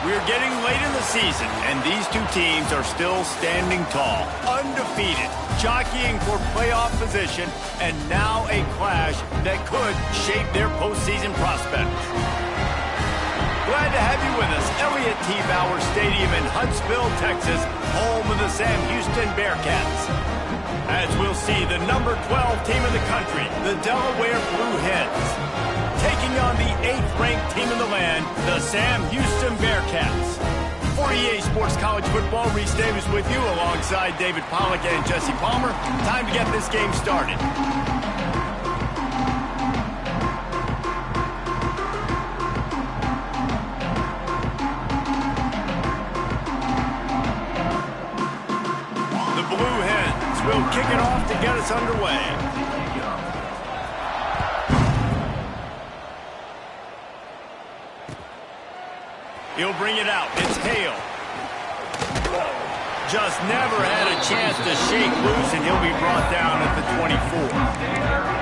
We're getting late in the season, and these two teams are still standing tall, undefeated, jockeying for playoff position, and now a clash that could shape their postseason prospects. Glad to have you with us. Elliott T. Bauer Stadium in Huntsville, Texas, home of the Sam Houston Bearcats. As we'll see, the number 12 team in the country, the Delaware Blue Hens, taking on the 8th-ranked team in the land, the Sam Houston Bearcats. For EA Sports College Football, Reese Davis with you alongside David Pollack and Jesse Palmer. Time to get this game started. The Blue Hens will kick it off to get us underway. He'll bring it out. It's Hale. Just never had a chance to shake loose, and he'll be brought down at the 24.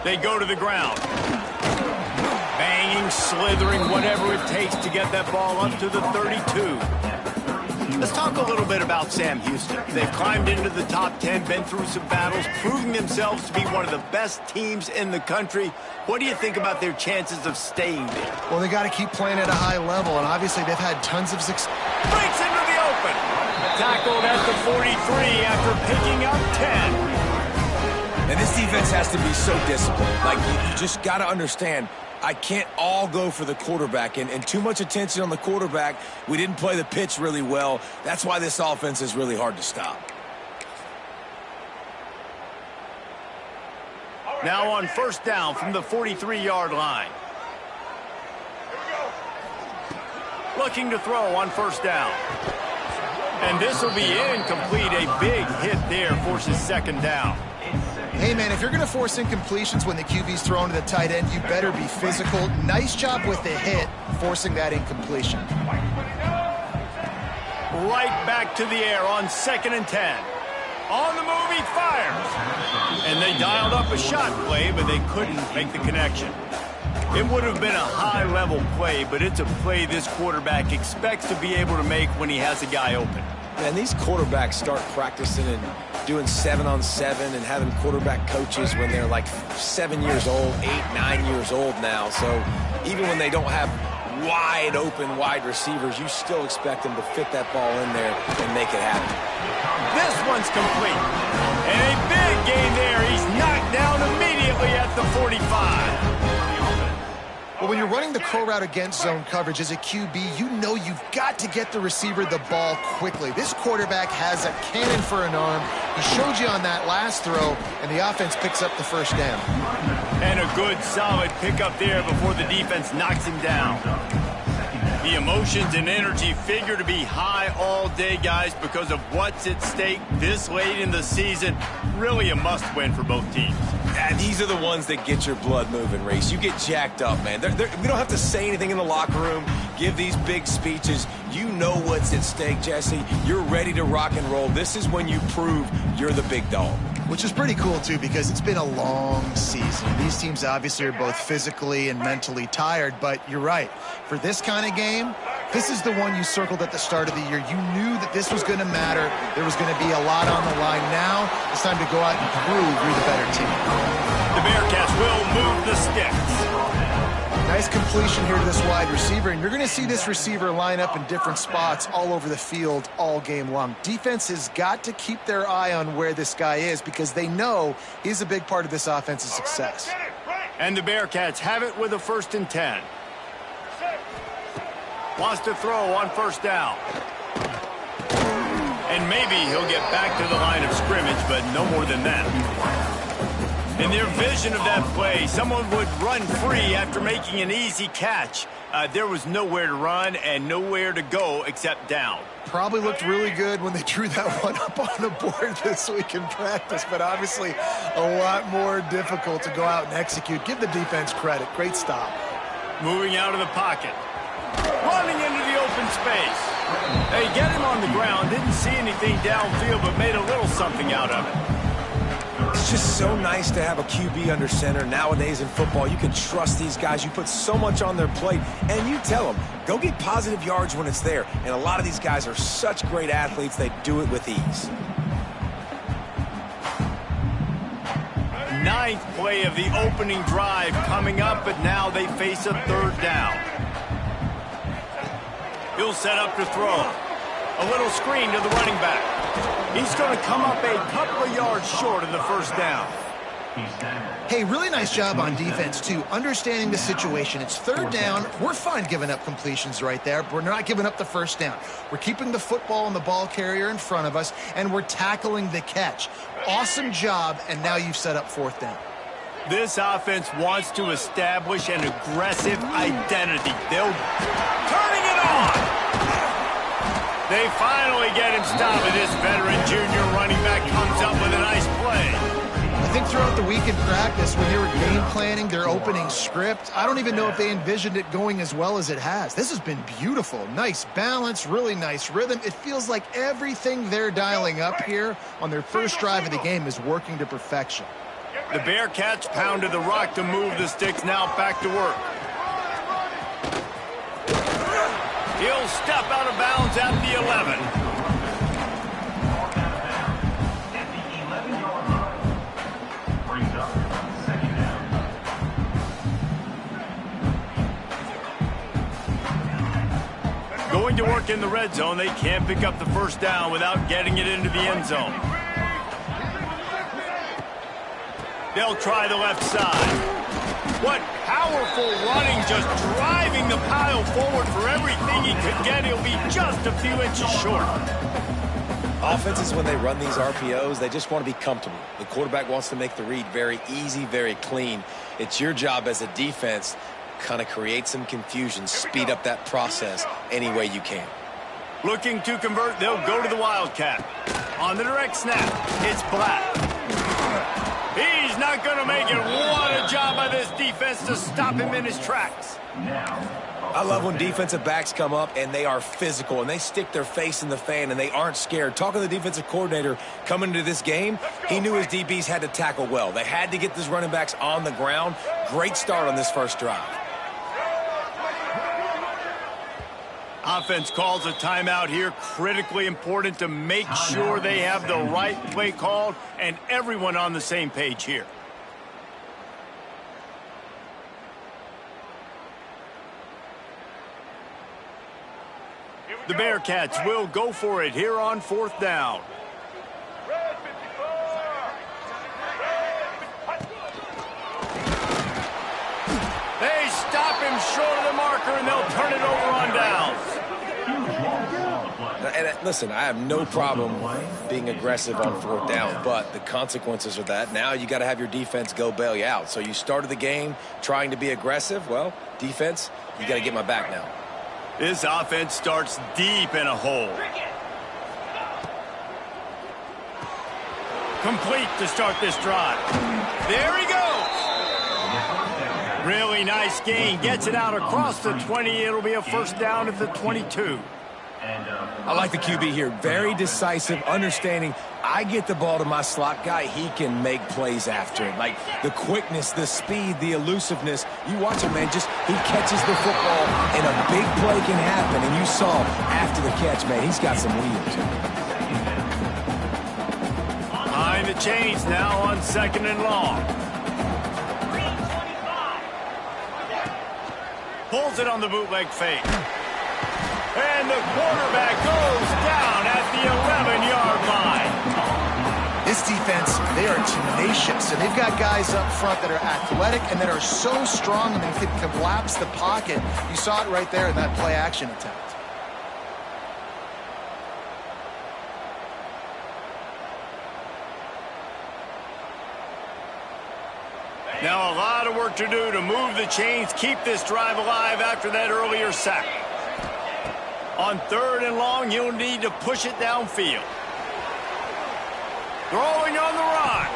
They go to the ground. Banging, slithering, whatever it takes to get that ball up to the 32. Let's talk a little bit about Sam Houston. They've climbed into the top 10, been through some battles, proving themselves to be one of the best teams in the country. What do you think about their chances of staying there? Well, they got to keep playing at a high level, and obviously they've had tons of success. Breaks into the open. Tackled at the 43 after picking up 10. And this defense has to be so disciplined. Like, you just got to understand, I can't all go for the quarterback. And too much attention on the quarterback. We didn't play the pitch really well. That's why this offense is really hard to stop. Now on first down from the 43-yard line. Looking to throw on first down. And this will be incomplete. A big hit there forces second down. Hey, man, if you're going to force incompletions when the QB's thrown to the tight end, you better be physical. Nice job with the hit, forcing that incompletion. Right back to the air on 2nd and 10. On the move, he fires. And they dialed up a shot play, but they couldn't make the connection. It would have been a high-level play, but it's a play this quarterback expects to be able to make when he has a guy open. And these quarterbacks start practicing and doing 7-on-7 and having quarterback coaches when they're like 7 years old, 8, 9 years old now. So even when they don't have wide open wide receivers, you still expect them to fit that ball in there and make it happen. This one's complete. And a big gain there. He's knocked down immediately at the 45. Well, when you're running the crow route against zone coverage as a QB, you know you've got to get the receiver the ball quickly. This quarterback has a cannon for an arm. He showed you on that last throw, and the offense picks up the first down. And a good, solid pickup there before the defense knocks him down. The emotions and energy figure to be high all day, guys, because of what's at stake this late in the season. Really a must-win for both teams. And these are the ones that get your blood moving, Reese. You get jacked up, man. We don't have to say anything in the locker room, give these big speeches. You know what's at stake, Jesse. You're ready to rock and roll. This is when you prove you're the big dog. Which is pretty cool, too, because it's been a long season. These teams obviously are both physically and mentally tired, but you're right. For this kind of game, this is the one you circled at the start of the year. You knew that this was going to matter. There was going to be a lot on the line. Now it's time to go out and prove you're the better team. The Bearcats will move the sticks. Nice completion here to this wide receiver, and you're going to see this receiver line up in different spots all over the field all game long. Defense has got to keep their eye on where this guy is because they know he's a big part of this offense's success. And the Bearcats have it with a 1st and 10. Wants to throw on first down. And maybe he'll get back to the line of scrimmage, but no more than that. In their vision of that play, someone would run free after making an easy catch. There was nowhere to run and nowhere to go except down. Probably looked really good when they drew that one up on the board this week in practice, but obviously a lot more difficult to go out and execute. Give the defense credit. Great stop. Moving out of the pocket. Running into the open space. They get him on the ground. Didn't see anything downfield, but made a little something out of it. It's just so nice to have a QB under center. Nowadays in football, you can trust these guys. You put so much on their plate, and you tell them, go get positive yards when it's there. And a lot of these guys are such great athletes, they do it with ease. Ninth play of the opening drive coming up, but now they face a third down. He'll set up to throw. A little screen to the running back. He's going to come up a couple of yards short of the first down. Hey, really nice job on defense, too, understanding the situation. It's third down. We're fine giving up completions right there, but we're not giving up the first down. We're keeping the football and the ball carrier in front of us, and we're tackling the catch. Awesome job, and now you've set up fourth down. This offense wants to establish an aggressive identity. They'll turning it on. They finally get him stopped, and this veteran junior running back comes up with a nice play. I think throughout the week in practice, when they were game planning their opening script, I don't even know if they envisioned it going as well as it has. This has been beautiful. Nice balance, really nice rhythm. It feels like everything they're dialing up here on their first drive of the game is working to perfection. The Bearcats pounded the rock to move the sticks. Now back to work. He'll step out of bounds at the 11. Going to work in the red zone. They can't pick up the first down without getting it into the end zone. They'll try the left side. What powerful running, just driving the pile forward for everything he could get. He'll be just a few inches short. Offenses, when they run these RPOs, they just want to be comfortable. The quarterback wants to make the read very easy, very clean. It's your job as a defense, kind of create some confusion, speed up that process any way you can. Looking to convert, they'll go to the Wildcat. On the direct snap, it's Black. He's not going to make it. What a job by this defense to stop him in his tracks. I love when defensive backs come up and they are physical and they stick their face in the fan and they aren't scared. Talking to the defensive coordinator coming into this game, he knew his DBs had to tackle well. They had to get these running backs on the ground. Great start on this first drive. Offense calls a timeout here. Critically important to make sure they have the right play called and everyone on the same page here. The Bearcats will go for it here on fourth down. They stop him short of the marker, and they'll turn it over on downs. And listen, I have no problem being aggressive on fourth down, but the consequences are that now you got to have your defense go bail you out. So you started the game trying to be aggressive. Well, defense, you got to get my back now. This offense starts deep in a hole. Complete to start this drive. There he goes. Really nice gain. Gets it out across the 20. It'll be a first down at the 22. I like the QB here. Very decisive, understanding I get the ball to my slot guy, he can make plays after it. Like the quickness, the speed, the elusiveness. You watch him, man, just he catches the football and a big play can happen. And you saw after the catch, man, he's got some wheels. Behind the chains now on second and long. Pulls it on the bootleg fake. And the quarterback goes down at the 11-yard line. This defense, they are tenacious, and they've got guys up front that are athletic and that are so strong and they can collapse the pocket. You saw it right there in that play-action attempt. Now a lot of work to do to move the chains, keep this drive alive after that earlier sack. On 3rd and long, you'll need to push it downfield. Throwing on the run.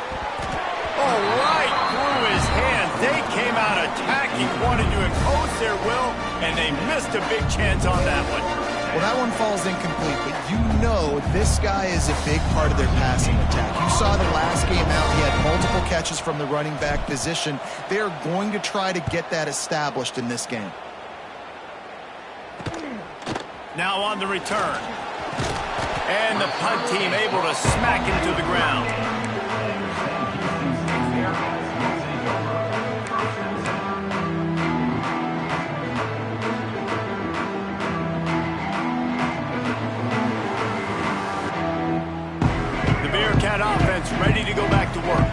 Oh, right through his hands. They came out attacking, wanted to impose their will, and they missed a big chance on that one. Well, that one falls incomplete, but you know this guy is a big part of their passing attack. You saw the last game out, he had multiple catches from the running back position. They're going to try to get that established in this game. Now on the return. And the punt team able to smack him to the ground. The Bearcat offense ready to go back to work.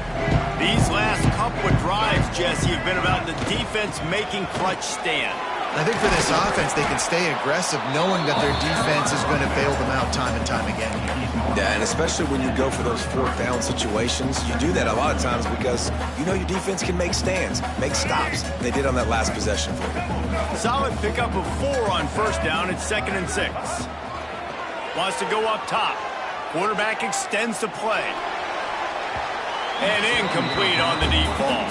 These last couple of drives, Jesse, have been about the defense making clutch stand. I think for this offense, they can stay aggressive knowing that their defense is going to bail them out time and time again here. Yeah, and especially when you go for those 4th down situations, you do that a lot of times because you know your defense can make stands, make stops. They did on that last possession for you. Solid pickup of 4 on 1st down. It's 2nd and 6. Wants to go up top. Quarterback extends the play. And incomplete on the deep ball.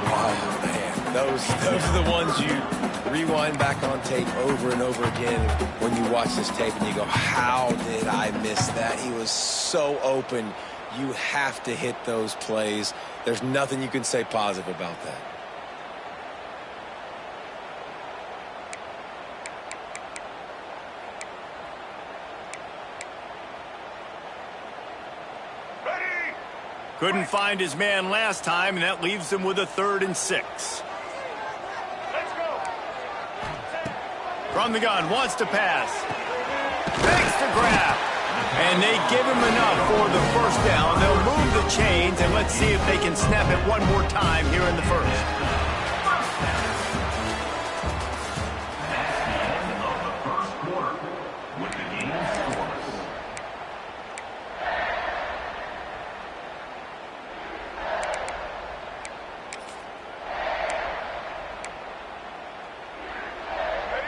Oh, man. Those are the ones you rewind back on tape over and over again when you watch this tape and you go, how did I miss that? He was so open. You have to hit those plays. There's nothing you can say positive about that. Couldn't find his man last time, and that leaves him with a 3rd and 6. From the gun, wants to pass. Makes the grab. And they give him enough for the 1st down. They'll move the chains, and let's see if they can snap it one more time here in the 1st.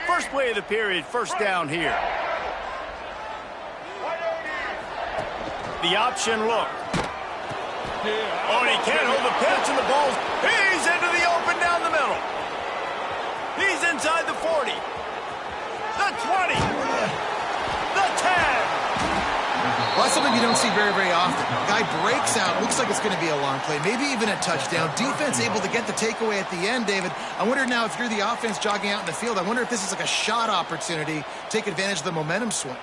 First play of the period, 1st down here. The option look. Oh, and he can't hold the pitch, and the ball's... He's into the open down the middle. He's inside the 40. The 20. The 10. Well, that's something you don't see very, very often. Guy breaks out, looks like it's going to be a long play, maybe even a touchdown. Defense able to get the takeaway at the end, David. I wonder now if you're the offense jogging out in the field, I wonder if this is like a shot opportunity, take advantage of the momentum swing.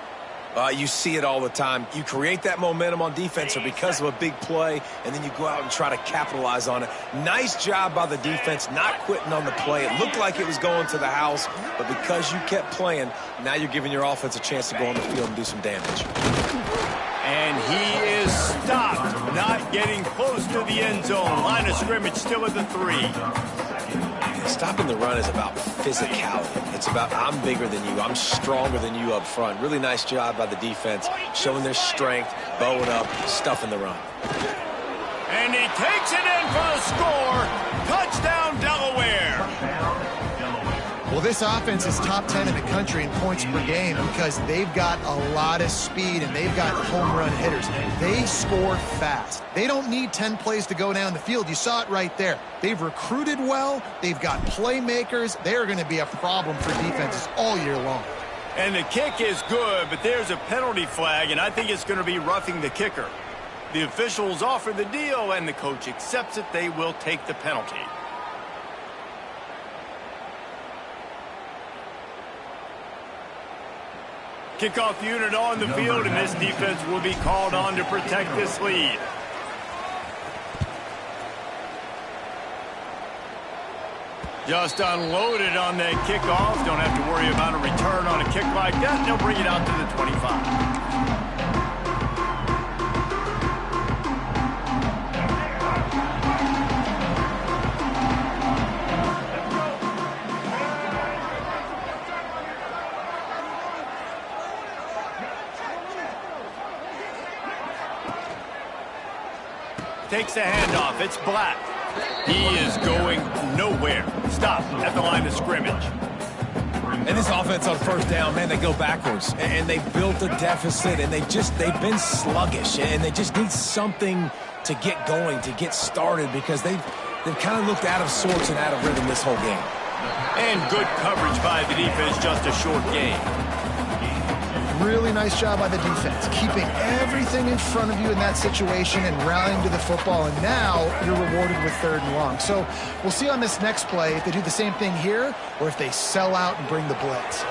You see it all the time. You create that momentum on defense or because of a big play, and then you go out and try to capitalize on it. Nice job by the defense, not quitting on the play. It looked like it was going to the house, but because you kept playing, now you're giving your offense a chance to go on the field and do some damage. And he is stopped, not getting close to the end zone. Line of scrimmage still at the 3. Stopping the run is about physicality. It's about I'm bigger than you. I'm stronger than you up front. Really nice job by the defense, showing their strength, bowing up, stuffing the run. And he takes it in for the score. Touchdown, Delaware. Well, this offense is top 10 in the country in points per game because they've got a lot of speed and they've got home run hitters. They score fast. They don't need 10 plays to go down the field. You saw it right there. They've recruited well. They've got playmakers. They're going to be a problem for defenses all year long. And the kick is good, but there's a penalty flag, and I think it's going to be roughing the kicker. The officials offer the deal, and the coach accepts it. They will take the penalty. Kickoff unit on the field, and this defense will be called on to protect this lead. Just unloaded on that kickoff. Don't have to worry about a return on a kick like that. They'll bring it out to the 25. Takes the handoff. It's Black. He is going nowhere. Stop at the line of scrimmage. And this offense on first down, man, they go backwards. And they built a deficit, and they've been sluggish. And they just need something to get going, to get started, because they've kind of looked out of sorts and out of rhythm this whole game. And good coverage by the defense, just a short gain. Really nice job by the defense, keeping everything in front of you in that situation and rallying to the football, and now you're rewarded with 3rd and long. So we'll see on this next play if they do the same thing here or if they sell out and bring the blitz.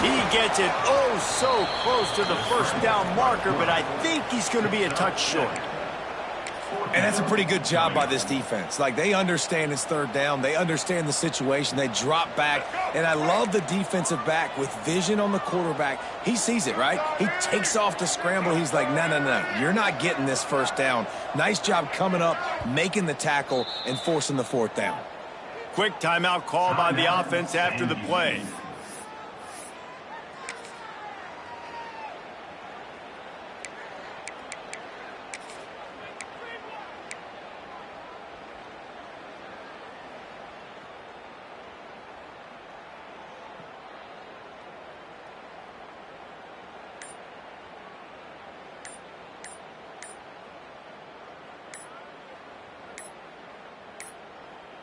He gets it oh so close to the first down marker, but I think he's going to be a touch short. And that's a pretty good job by this defense. Like, they understand it's 3rd down. They understand the situation. They drop back. And I love the defensive back with vision on the quarterback. He sees it, right? He takes off the scramble. He's like, no. You're not getting this 1st down. Nice job coming up, making the tackle, and forcing the 4th down. Quick timeout call by the offense after the play.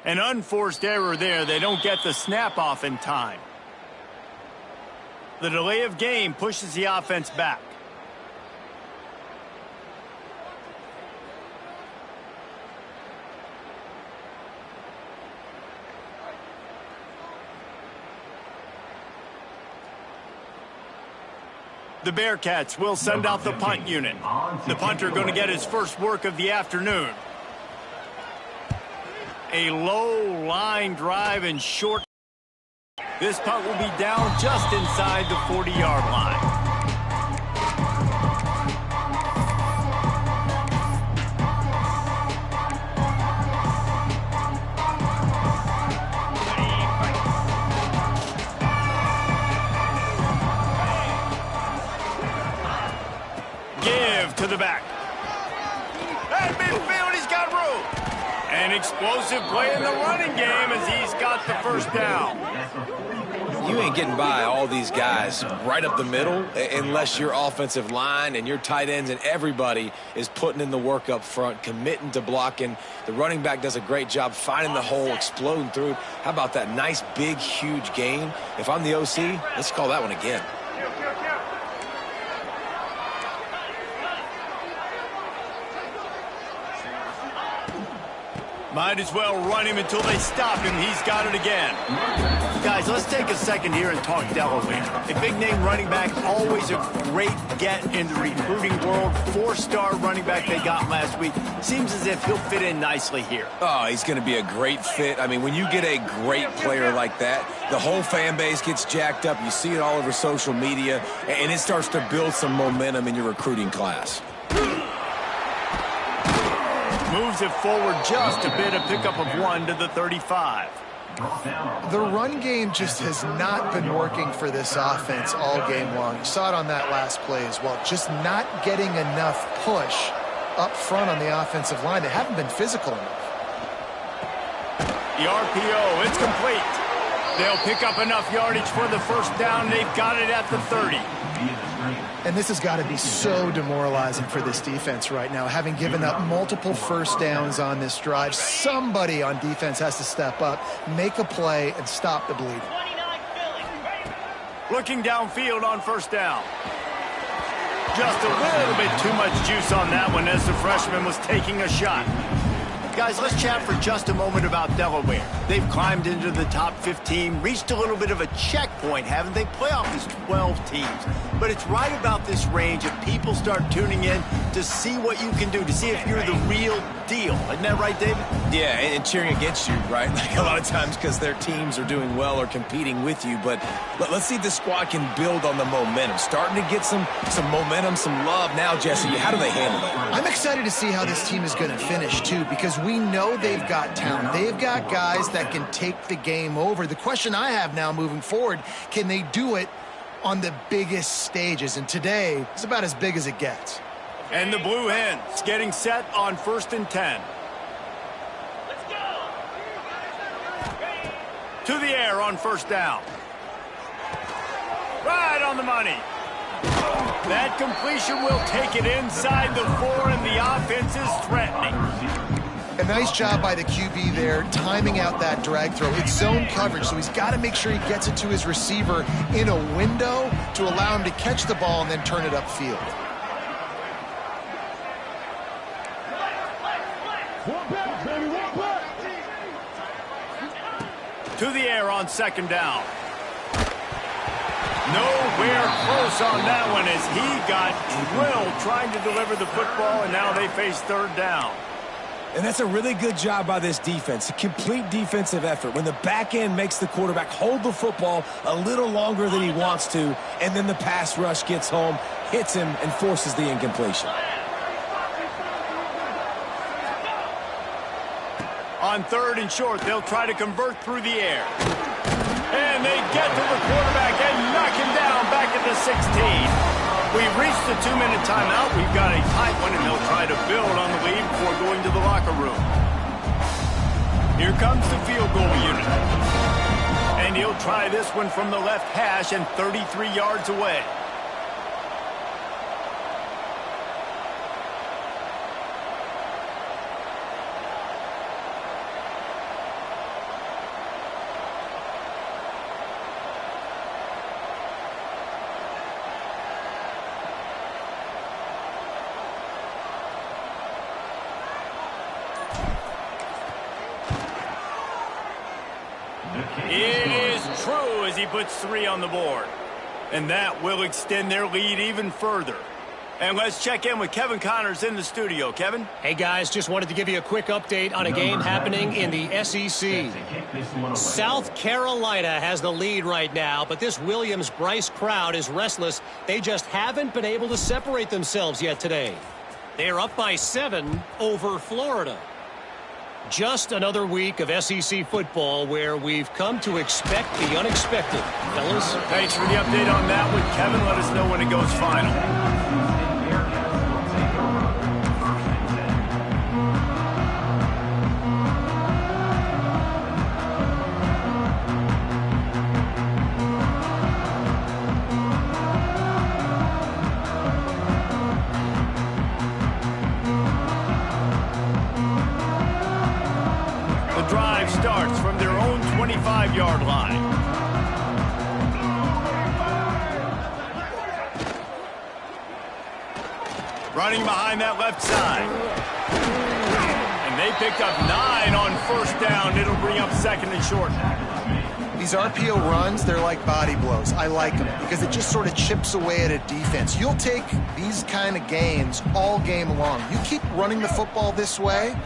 An unforced error there. They don't get the snap off in time. The delay of game pushes the offense back. The Bearcats will send out the punt unit. The punter going to get his first work of the afternoon. A low line drive and short. This punt will be down just inside the 40-yard line. Give to the back. At midfield, he's got room. An explosive play in the running game as he's got the 1st down. You ain't getting by all these guys right up the middle unless your offensive line and your tight ends and everybody is putting in the work up front, committing to blocking. The running back does a great job finding the hole, exploding through. How about that nice, big, huge gain? If I'm the OC, let's call that one again. Might as well run him until they stop him. He's got it again. Guys, let's take a second here and talk Delaware. A big-name running back, always a great get in the recruiting world. 4-star running back they got last week. Seems as if he'll fit in nicely here. Oh, he's going to be a great fit. I mean, when you get a great player like that, the whole fan base gets jacked up. You see it all over social media, and it starts to build some momentum in your recruiting class. Moves it forward just a bit, a pickup of 1 to the 35. The run game just has not been working for this offense all game long. You saw it on that last play as well. Just not getting enough push up front on the offensive line. They haven't been physical enough. The RPO, it's complete. They'll pick up enough yardage for the 1st down. They've got it at the 30. And this has got to be so demoralizing for this defense right now, having given up multiple 1st downs on this drive. Somebody on defense has to step up, make a play, and stop the bleeding. Looking downfield on 1st down. Just a little bit too much juice on that one as the freshman was taking a shot. Guys, let's chat for just a moment about Delaware. They've climbed into the top 15, reached a little bit of a checkpoint, haven't they? Playoff is 12 teams. But it's right about this range if people start tuning in to see what you can do, to see if you're the real deal. Isn't that right, David? Yeah, and cheering against you, right? Like a lot of times because their teams are doing well or competing with you. But let's see if the squad can build on the momentum. Starting to get some momentum, some love. Now, Jesse, how do they handle it? I'm excited to see how this team is going to finish, too, because we know they've got talent. They've got guys that can take the game over. The question I have now moving forward, can they do it on the biggest stages? And today is about as big as it gets. And the Blue Hens getting set on 1st and 10. Let's go. To the air on 1st down. Right on the money. That completion will take it inside the 4, and the offense is threatening. A nice job by the QB there, timing out that drag throw. It's zone coverage, so he's got to make sure he gets it to his receiver in a window to allow him to catch the ball and then turn it upfield. To the air on second down. Nowhere close on that one as he got drilled trying to deliver the football, and now they face third down. And that's a really good job by this defense, a complete defensive effort. When the back end makes the quarterback hold the football a little longer than he wants to, and then the pass rush gets home, hits him, and forces the incompletion. On third and short, they'll try to convert through the air. And they get to the quarterback and knock him down back at the 16. We've reached the 2-minute timeout. We've got a tight one, and they'll try to build on the lead before going to the locker room. Here comes the field goal unit. And he'll try this one from the left hash and 33 yards away. It is true as he puts 3 on the board. And that will extend their lead even further. And let's check in with Kevin Connors in the studio. Kevin? Hey, guys, just wanted to give you a quick update on a game happening in the SEC. South Carolina has the lead right now, but this Williams-Bryce crowd is restless. They just haven't been able to separate themselves yet today. They're up by 7 over Florida. Just another week of SEC football where we've come to expect the unexpected. Fellas? Thanks for the update on that one, Kevin. Let us know when it goes final. Drive starts from their own 25-yard line. Running behind that left side. And they picked up 9 on first down. It'll bring up second and short. These RPO runs, they're like body blows. I like them because it just sort of chips away at a defense. You'll take these kind of gains all game long. You keep running the football this way,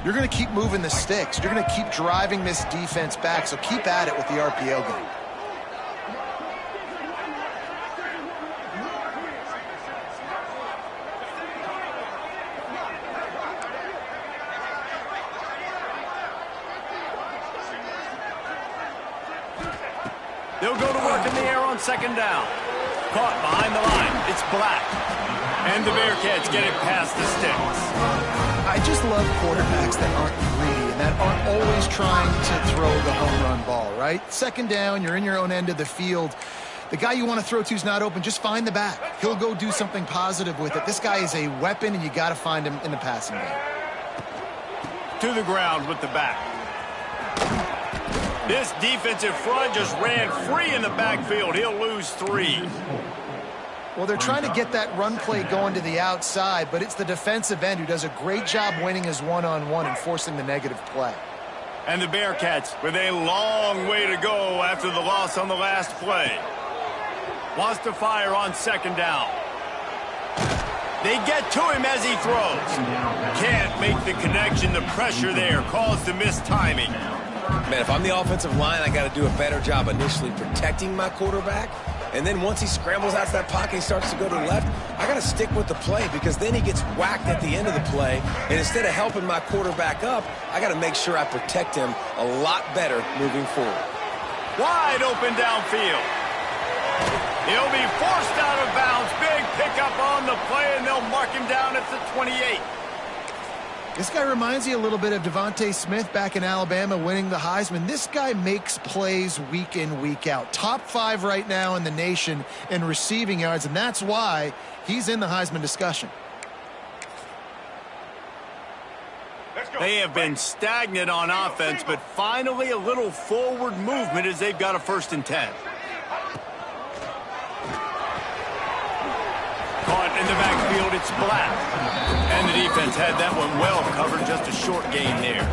you're going to keep moving the sticks. You're going to keep driving this defense back, so keep at it with the RPO game. They'll go to work in the air on second down. Caught behind the line. It's Black. And the Bearcats get it past the sticks. I just love quarterbacks that aren't greedy and that aren't always trying to throw the home run ball, right? Second down, you're in your own end of the field. The guy you want to throw to is not open. Just find the back. He'll go do something positive with it. This guy is a weapon, and you got to find him in the passing game. To the ground with the back. This defensive front just ran free in the backfield. He'll lose 3. Well, they're trying to get that run play going to the outside, but it's the defensive end who does a great job winning his one-on-one and forcing the negative play. And the Bearcats with a long way to go after the loss on the last play. Wants to fire on second down. They get to him as he throws. Can't make the connection. The pressure there caused the missed timing. Man, if I'm the offensive line, I got to do a better job initially protecting my quarterback. And then once he scrambles out to that pocket, he starts to go to the left, I got to stick with the play because then he gets whacked at the end of the play. And instead of helping my quarterback up, I got to make sure I protect him a lot better moving forward. Wide open downfield. He'll be forced out of bounds. Big pickup on the play, and they'll mark him down at the 28. This guy reminds you a little bit of Devontae Smith back in Alabama winning the Heisman. This guy makes plays week in, week out. Top 5 right now in the nation in receiving yards, and that's why he's in the Heisman discussion. They have been stagnant on offense, but finally a little forward movement as they've got a 1st and 10. Caught in the backfield, it's Black. And the defense had that one well covered, just a short gain there.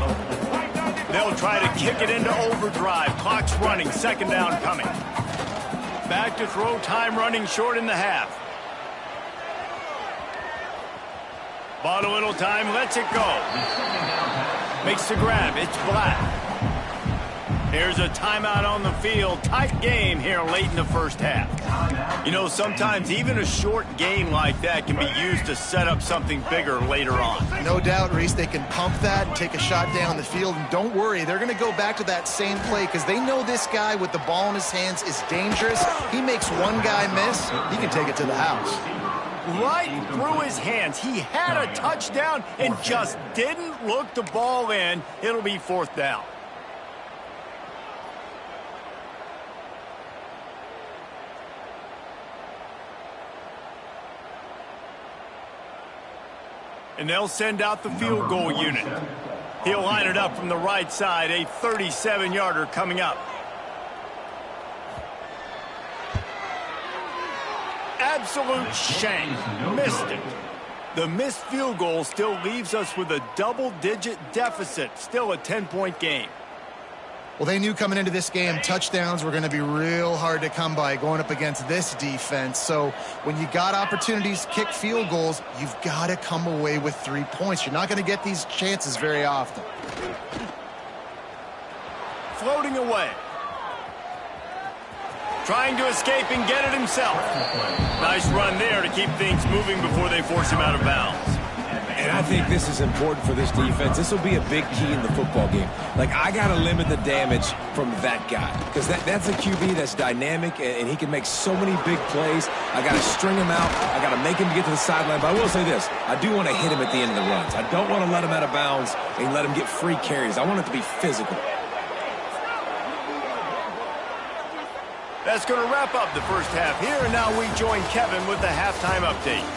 They'll try to kick it into overdrive. Clock's running, 2nd down coming. Back to throw, time running short in the half. Bought a little time, lets it go. Makes the grab, it's Black. There's a timeout on the field. Tight game here late in the 1st half. You know, sometimes even a short game like that can be used to set up something bigger later on. No doubt, Reese, they can pump that and take a shot down the field. And don't worry, they're going to go back to that same play because they know this guy with the ball in his hands is dangerous. He makes one guy miss, he can take it to the house. Right through his hands. He had a touchdown and just didn't look the ball in. It'll be 4th down. And they'll send out the field goal unit. He'll line it up from the right side, a 37-yarder coming up. Absolute shank. Missed it. The missed field goal still leaves us with a double-digit deficit. Still a 10-point game. Well, they knew coming into this game touchdowns were going to be real hard to come by going up against this defense. So when you got opportunities to kick field goals, you've got to come away with 3 points. You're not going to get these chances very often. Floating away. Trying to escape and get it himself. Nice run there to keep things moving before they force him out of bounds. And I think this is important for this defense. This will be a big key in the football game. Like, I got to limit the damage from that guy because that's a QB that's dynamic, and he can make so many big plays. I got to string him out. I got to make him get to the sideline. But I will say this. I do want to hit him at the end of the runs. I don't want to let him out of bounds and let him get free carries. I want it to be physical. That's going to wrap up the 1st half here, and now we join Kevin with the halftime update.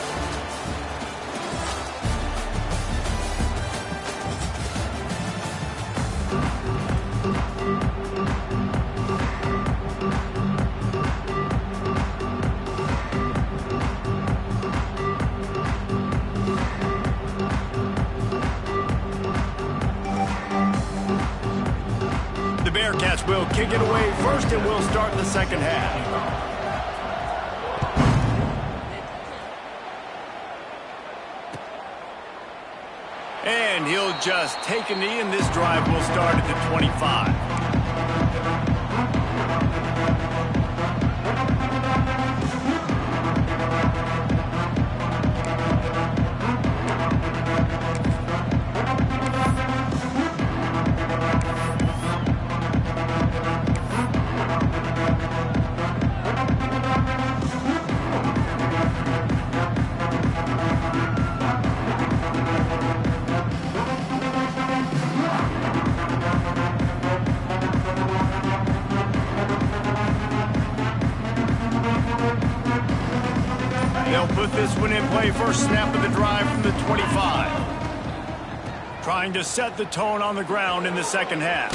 Bearcats will kick it away first, and we'll start the 2nd half. And he'll just take a knee, and this drive will start at the 25. They'll put this one in play. First snap of the drive from the 25. Trying to set the tone on the ground in the 2nd half.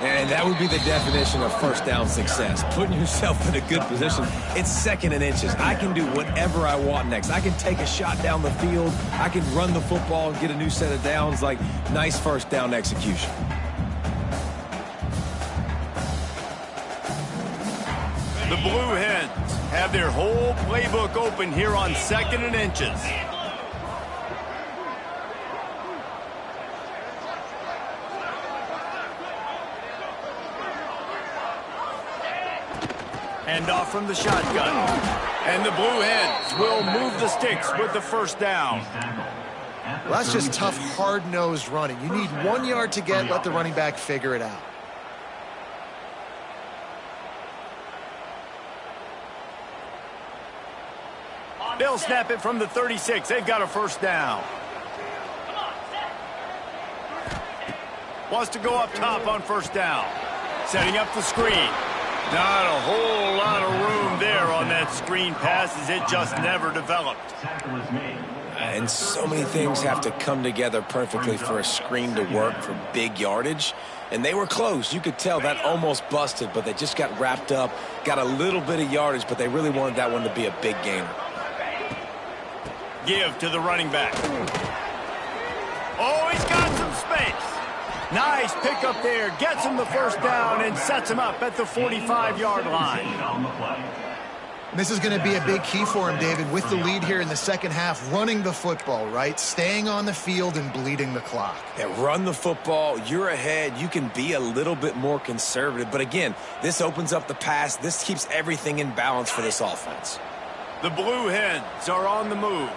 And that would be the definition of 1st down success. Putting yourself in a good position. It's 2nd and inches. I can do whatever I want next. I can take a shot down the field. I can run the football and get a new set of downs. Like, nice 1st down execution. The Blue Hens have their whole playbook open here on 2nd and inches. Hand off from the shotgun. And the Blue Hens will move the sticks with the 1st down. Well, that's just tough, hard-nosed running. You need 1 yard to get, let the running back figure it out. They'll snap it from the 36. They've got a 1st down. Wants to go up top on first down. Setting up the screen. Not a whole lot of room there on that screen pass as it just never developed. And so many things have to come together perfectly for a screen to work for big yardage. And they were close. You could tell that almost busted, but they just got wrapped up, got a little bit of yardage, but they really wanted that one to be a big gainer. Give to the running back. Oh, he's got some space. Nice pickup there. Gets him the first down and sets him up at the 45-yard line. This is going to be a big key for him, David, with the lead here in the second half, running the football, right? Staying on the field and bleeding the clock. Yeah, run the football. You're ahead. You can be a little bit more conservative. But again, this opens up the pass. This keeps everything in balance for this offense. The Blue Hens are on the move.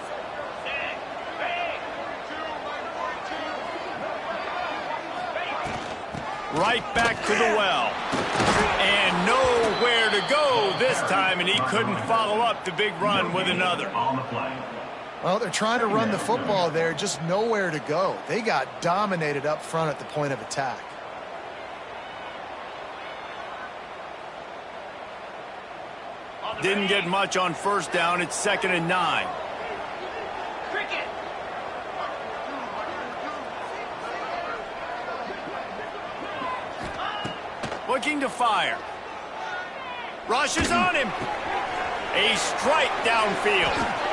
Right back to the well. And nowhere to go this time, and he couldn't follow up the big run with another. Well, they're trying to run the football there, just nowhere to go. They got dominated up front at the point of attack. Didn't get much on first down. It's 2nd and 9. Looking to fire. Rushes on him. A strike downfield.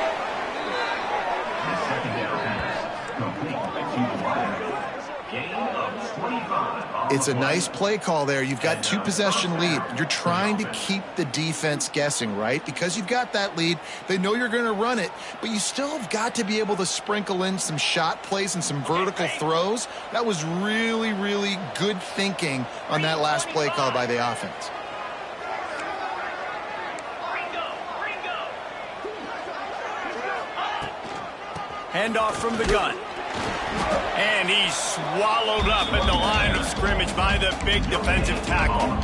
It's a nice play call there. You've got 2-possession lead. You're trying to keep the defense guessing, right? Because you've got that lead. They know you're going to run it, but you still have got to be able to sprinkle in some shot plays and some vertical throws. That was really, really good thinking on that last play call by the offense. Handoff from the gun. And he's swallowed up in the line of scrimmage by the big defensive tackle.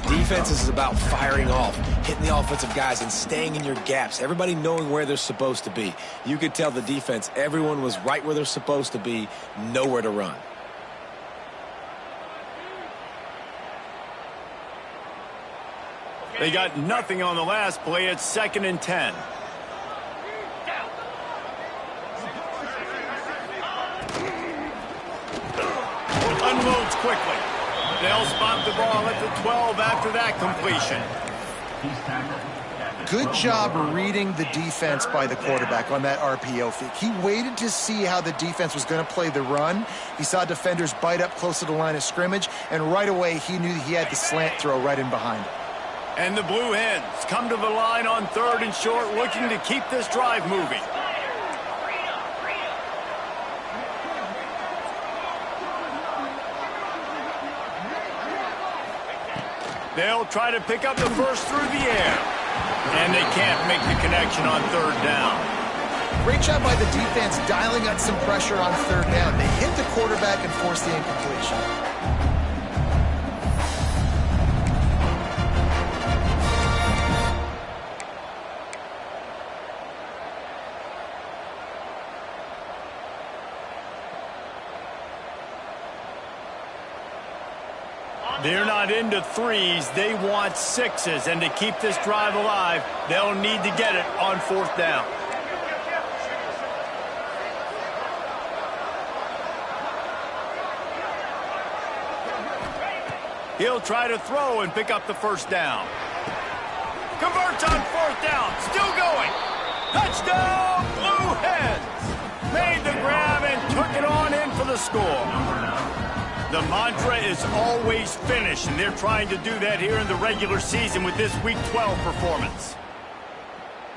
Defense is about firing off, hitting the offensive guys, and staying in your gaps. Everybody knowing where they're supposed to be. You could tell the defense, everyone was right where they're supposed to be, nowhere to run. They got nothing on the last play. It's 2nd and 10. Unloads quickly. They'll spot the ball at the 12 after that completion. Good job reading the defense by the quarterback on that RPO fake. He waited to see how the defense was going to play the run. He saw defenders bite up close to the line of scrimmage, and right away he knew he had the slant throw right in behind it. And the Blue Hens come to the line on 3rd and short, looking to keep this drive moving. They'll try to pick up the first through the air. And they can't make the connection on 3rd down. Great job by the defense dialing up some pressure on 3rd down. They hit the quarterback and forced the incompletion. They're not into 3s. They want 6s. And to keep this drive alive, they'll need to get it on 4th down. He'll try to throw and pick up the first down. Converts on 4th down. Still going. Touchdown, Blue Hens. Made the grab and took it on in for the score. The mantra is always finish, and they're trying to do that here in the regular season with this Week 12 performance.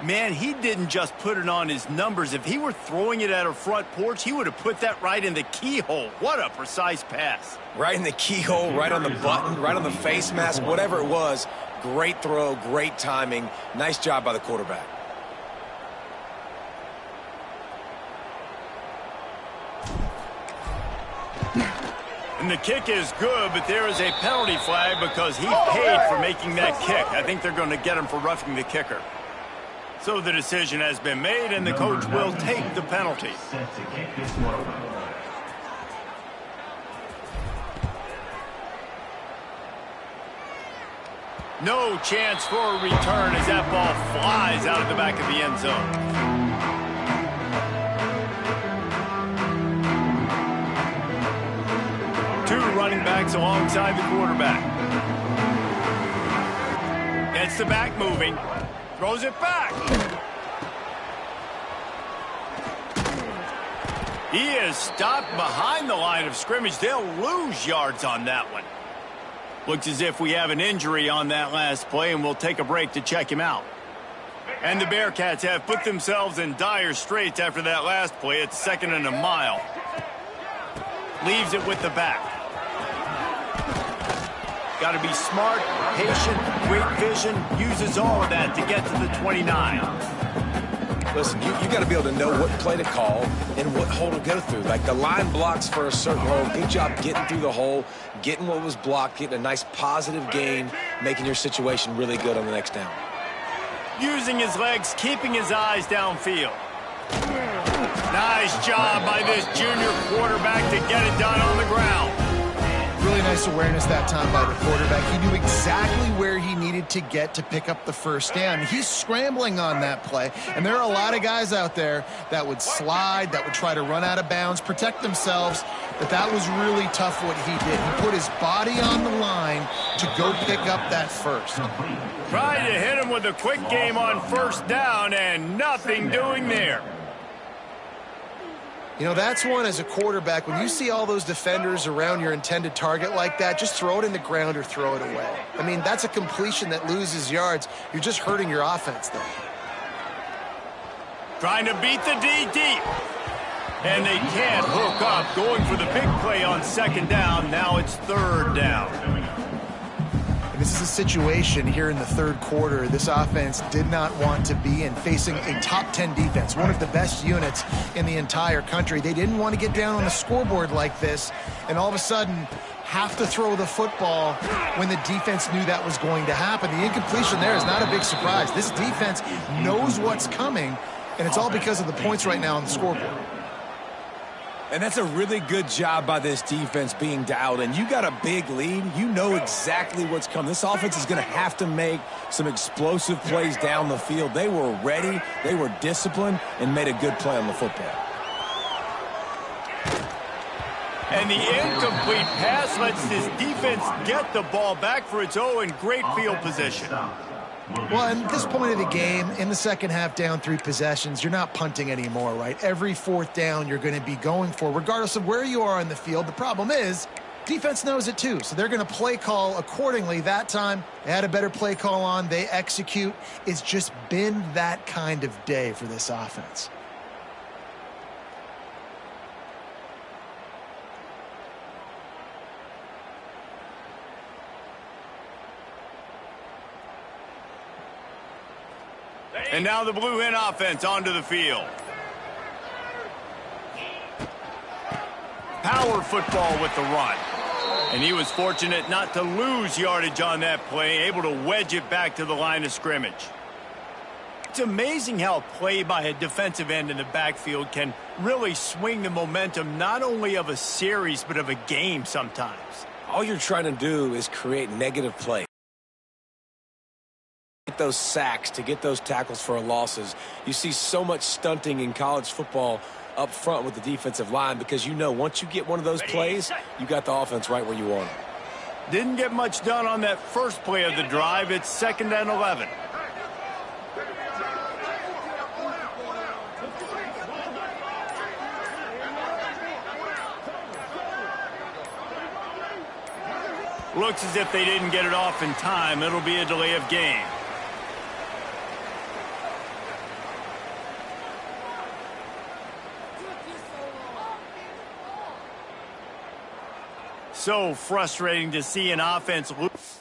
Man, he didn't just put it on his numbers. If he were throwing it at a front porch, he would have put that right in the keyhole. What a precise pass. Right in the keyhole, right on the button, right on the face mask, whatever it was. Great throw, great timing. Nice job by the quarterback. And the kick is good, but there is a penalty flag because he paid for making that kick. I think they're going to get him for roughing the kicker. So the decision has been made, and the coach will take the penalty. No chance for a return as that ball flies out of the back of the end zone. Two running backs alongside the quarterback. Gets the back moving. Throws it back. He is stopped behind the line of scrimmage. They'll lose yards on that one. Looks as if we have an injury on that last play, and we'll take a break to check him out. And the Bearcats have put themselves in dire straits after that last play. It's 2nd and a mile. Leaves it with the back. Got to be smart, patient, great vision. Uses all of that to get to the 29. Listen, you got to be able to know what play to call and what hole to go through. Like the line blocks for a certain hole. Good job getting through the hole, getting what was blocked, getting a nice positive gain, making your situation really good on the next down. Using his legs, keeping his eyes downfield. Nice job by this junior quarterback to get it done on the ground. Really nice awareness that time by the quarterback. He knew exactly where he needed to get to pick up the first down. He's scrambling on that play, and there are a lot of guys out there that would slide, that would try to run out of bounds, protect themselves, but that was really tough what he did. He put his body on the line to go pick up that first. Tried to hit him with a quick game on first down, and nothing doing there. You know, that's one as a quarterback, when you see all those defenders around your intended target like that, just throw it in the ground or throw it away. I mean, that's a completion that loses yards. You're just hurting your offense there. Trying to beat the D deep. And they can't hook up. Going for the big play on 2nd down. Now it's 3rd down. This is a situation here in the 3rd quarter this offense did not want to be in, facing a top 10 defense, one of the best units in the entire country. They didn't want to get down on the scoreboard like this and all of a sudden have to throw the football when the defense knew that was going to happen. The incompletion there is not a big surprise. This defense knows what's coming, and it's all because of the points right now on the scoreboard. And that's a really good job by this defense being dialed in. You got a big lead. You know exactly what's coming. This offense is going to have to make some explosive plays down the field. They were ready, they were disciplined, and made a good play on the football. And the incomplete pass lets this defense get the ball back for its own great field position. Well, at this point of the game, in the second half, down 3 possessions, you're not punting anymore, right? Every 4th down you're going to be going for, regardless of where you are on the field. The problem is, defense knows it too, so they're going to play call accordingly. That time, they had a better play call on. They execute. It's just been that kind of day for this offense. And now the Blue Hen offense onto the field. Power football with the run. And he was fortunate not to lose yardage on that play, able to wedge it back to the line of scrimmage. It's amazing how a play by a defensive end in the backfield can really swing the momentum not only of a series but of a game sometimes. All you're trying to do is create negative plays. Get those sacks, to get those tackles for losses. You see so much stunting in college football up front with the defensive line because you know once you get one of those plays, you got the offense right where you want it. Didn't get much done on that first play of the drive. It's 2nd and 11. Looks as if they didn't get it off in time. It'll be a delay of game. So frustrating to see an offense lose.